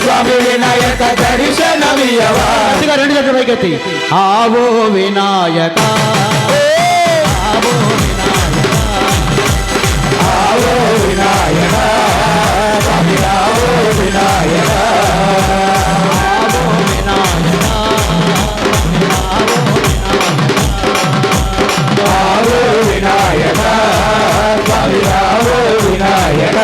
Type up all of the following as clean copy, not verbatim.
స్వామి వినాయక దర్శనమియవా. రెండు జట్లు పైకెత్తి ఆవో వినాయక ఆవో వినాయక ఆవో వినాయక స్వామి ఆవో వినాయక ఆవో వినాయక ఆవో వినాయక స్వామి ఆవో వినాయక.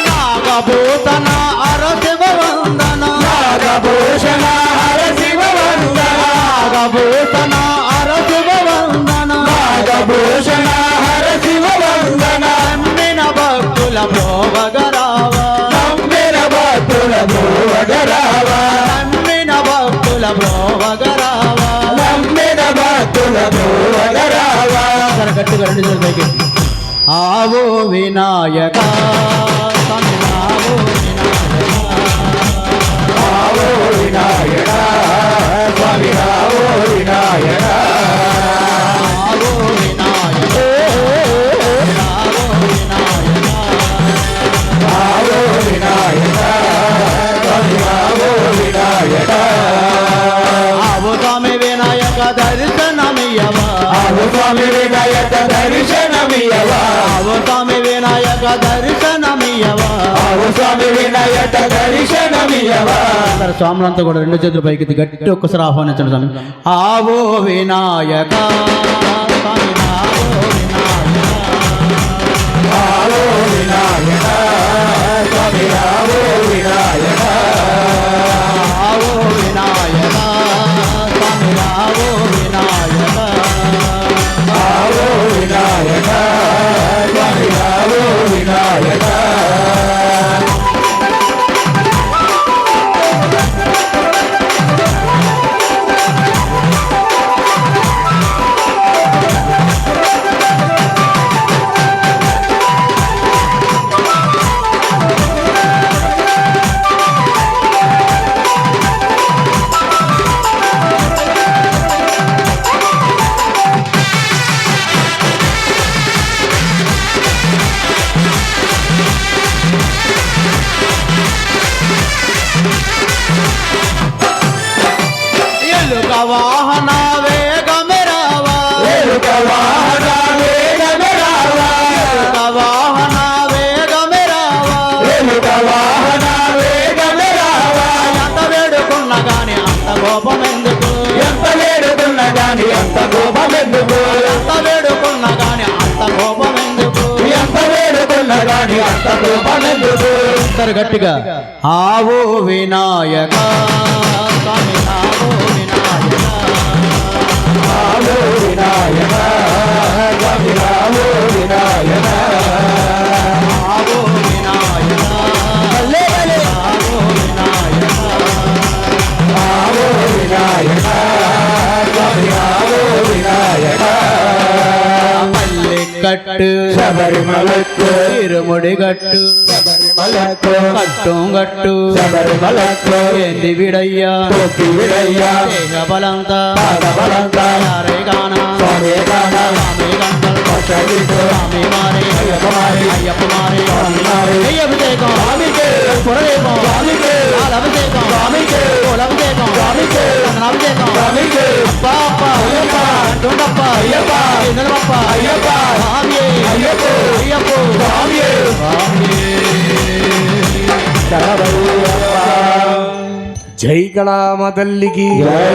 నాగభూషణ హర శివ వందన నాగభూషణ హర శివ వందన నాగభూషణ హర శివ వందన నాగభూషణ హర శివ వందన. నమ్మిన భక్తుల భోగరావా నమ్మిన భక్తుల భోగరావా నమ్మిన భక్తుల భోగరావా నమ్మిన భక్తుల భోగరావా. గట్టిగా రెండు జట్లు పైకెత్తి ఆవో వినాయక స్వామి ఆవో వినాయక ఆవో వినాయక స్వామి ఆవో వినాయక ఆవో వినాయక ఆవో వినాయక స్వామి ఆవో వినాయక ఆవో స్వామి వినాయక దర్శనమియవా ఆవో స్వామి వినాయక దర్శనమియవా ఆవో స్వామి వినాయక దర్శనమియవా ఆవో స్వామి వినాయక దర్శనమియవా. అందరు స్వాములంతా కూడా రెండు చేతులు పైకి గట్టి ఒక్కసారి ఆహ్వానించండి స్వామి ఆవో వినాయక స్వామి ఆవో వినాయక స్వామి ఆవో వినాయక ఆవో వినాయక స్వామి ఆవో వినాయక ఆవో వినాయక స్వామి ఆవో వినాయక. ఎలుక వాహన వేగమెరావా ఎలుక వాహన వేగమెరావా ఎలుక వాహన వేగమెరావా ఎలుక వాహన వేగమెరావా. ఎంత వేడుకున్న గాని అంత కోపం ఎందుకు ఎంత వేడుకున్న గాని అంత కోపం ఎందుకు ఎంత వేడుకున్న గాని అంత కోపం ఎందుకు ఎంత వేడుకున్న గాని అంత కోపం ఎందుకు. అందరు గట్టిగా ఆవో వినాయక స్వామి ఆవో వినాయక ఆవో వినాయక స్వామి ఆవో వినాయక ఆవో వినాయక ఆవో వినాయక ఆవో వినాయక స్వామి ఆవో వినాయక. మల్లి కట్టు శబరిమలకు ఇరుముడి గట్టు శబరిమలకు కట్టు గట్టు శబరిమలకు ఏంది విడయ్యా తోకి విడయ్యా దేహ బలంతా పాదబలంతా యారే గాన స్వామి గాన స్వామి గంటలు పచ్చడితో స్వామి మారే అయ్యప్ప మారే అయ్యప్ప మారే స్వామి మారే నెయ్యి అభిషేకం స్వామికే పురదీపం స్వామికే పాల అభిషేకం స్వామికే పూల అభిషేకం స్వామికే చందన అభిషేకం స్వామికే అప్ప అప్ప అయ్యప్ప అంటుండప్ప అయ్యప్ప ఇంద్రమప్ప అయ్యప్ప స్వామి అయ్యప్ప అయ్యప్ప స్వామియే శరణమయ్యప్ప. జై గణామ తల్లికి జై